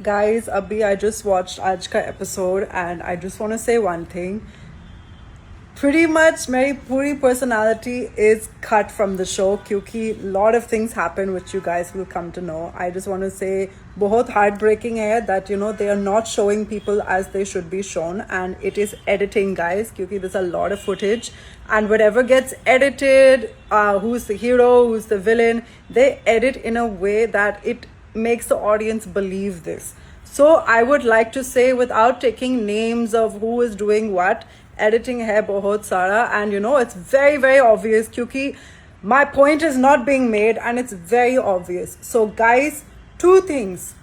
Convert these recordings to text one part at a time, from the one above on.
guys, abhi I just watched aaj ka episode and I just want to say one thing. Pretty much my puri personality is cut from the show क्योंकि a lot of things happen which you guys will come to know. I just want to say बहुत heartbreaking है that they are not showing people as they should be shown, and it is editing, guys, क्योंकि there's a lot of footage and whatever gets edited, who's the hero, who's the villain, they edit in a way that it makes the audience believe this. So I would like to say, without taking names of who is doing what, editing hai bahut sara, and it's very very obvious kyunki my point is not being made and it's very obvious. So guys, two things.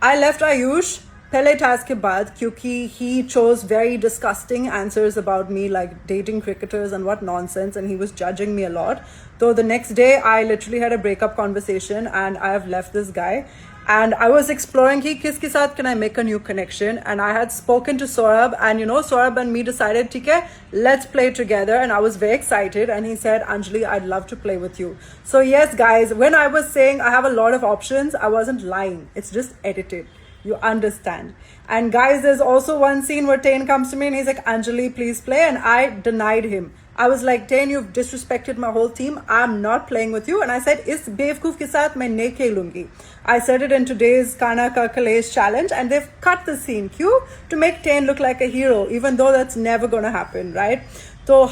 I left Ayush pehle task ke baad kyunki he chose very disgusting answers about me, like dating cricketers and what nonsense, and he was judging me a lot. So the next day I literally had a breakup conversation and I have left this guy. And I was exploring ki kiske saath can I make a new connection, and I had spoken to Saurabh, and Saurabh and me decided theek hai, let's play together, and I was very excited, and he said, Anjali, I'd love to play with you. So yes guys, when I was saying I have a lot of options, I wasn't lying, it's just edited, you understand. And guys, there's also one scene where Tain comes to me and he's like, Anjali, please play, and I denied him. I was like, Tain, you've disrespected my whole team. I'm not playing with you. And I said, is Bevkoof ke saath main nahi khelungi. I said it in today's Kana Ka Kalesh challenge, and they've cut the scene cue to make Tain look like a hero, even though that's never going to happen, right? So,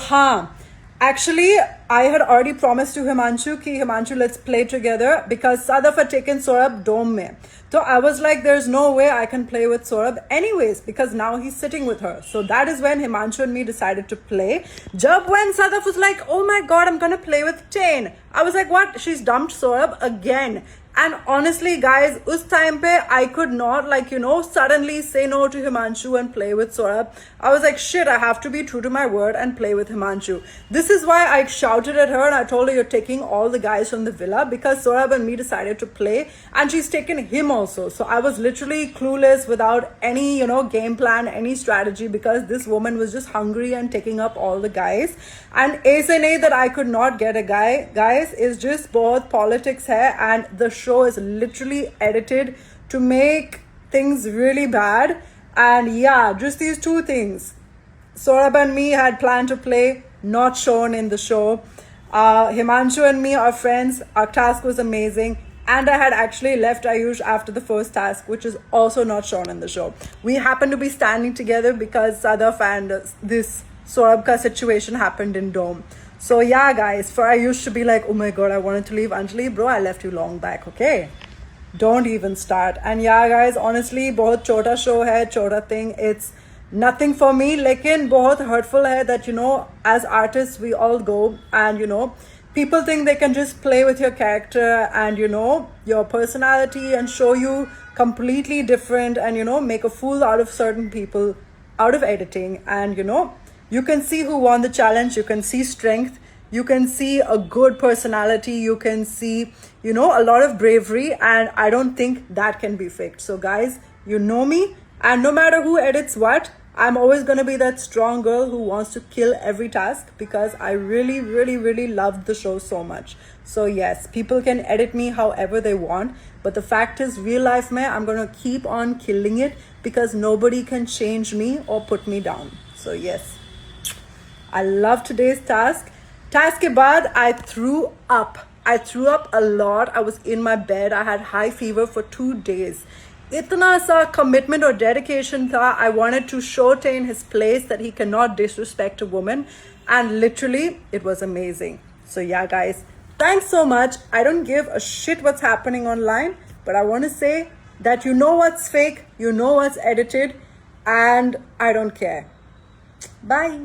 actually, I had already promised to Himanshu ki Himanshu, let's play together, because Sadaf had taken Saurabh dome mein. So I was like, there's no way I can play with Saurabh anyways, because now he's sitting with her. So that is when Himanshu and me decided to play. Jab when Sadaf was like, oh my god, I'm gonna play with Tain. I was like, what? She's dumped Saurabh again. And honestly, guys, us time pe I could not suddenly say no to Himanshu and play with Saurabh. I was like, shit, I have to be true to my word and play with Himanshu. This is why I shouted at her and I told her, you're taking all the guys from the villa, because Saurabh and me decided to play, and she's taken him also. So I was literally clueless, without any, game plan, any strategy, because this woman was just hungry and taking up all the guys. And aise nahi that I could not get a guy, guys, is just both politics hai, and the show is literally edited to make things really bad. And yeah, just these two things. Saurabh and me had planned to play, not shown in the show. Himanshu and me are friends. Our task was amazing. And I had actually left Ayush after the first task, which is also not shown in the show. We happened to be standing together because Sadaf and this Saurabh ka situation happened in Dome. So yeah, guys, for Ayush to be like, oh my god, I wanted to leave Anjali, bro, I left you long back, okay? Don't even start. And yeah, guys, honestly, bahut chota show hai, chota thing. It's nothing for me, lekin bahut hurtful hai that, as artists, we all go and, people think they can just play with your character and, your personality and show you completely different and, make a fool out of certain people out of editing. And, you can see who won the challenge. You can see strength. You can see a good personality. You can see, a lot of bravery. And I don't think that can be faked. So guys, you know me. And no matter who edits what, I'm always going to be that strong girl who wants to kill every task, because I really, really, really loved the show so much. So yes, people can edit me however they want. But the fact is, real life mein, I'm going to keep on killing it, because nobody can change me or put me down. So yes, I love today's task. Task ke baad, I threw up. I threw up a lot. I was in my bed. I had high fever for 2 days. Itna sa commitment or dedication tha. I wanted to show Tain his place, that he cannot disrespect a woman. And literally, it was amazing. So yeah, guys, thanks so much. I don't give a shit what's happening online, but I want to say that you know what's fake, you know what's edited, and I don't care. Bye.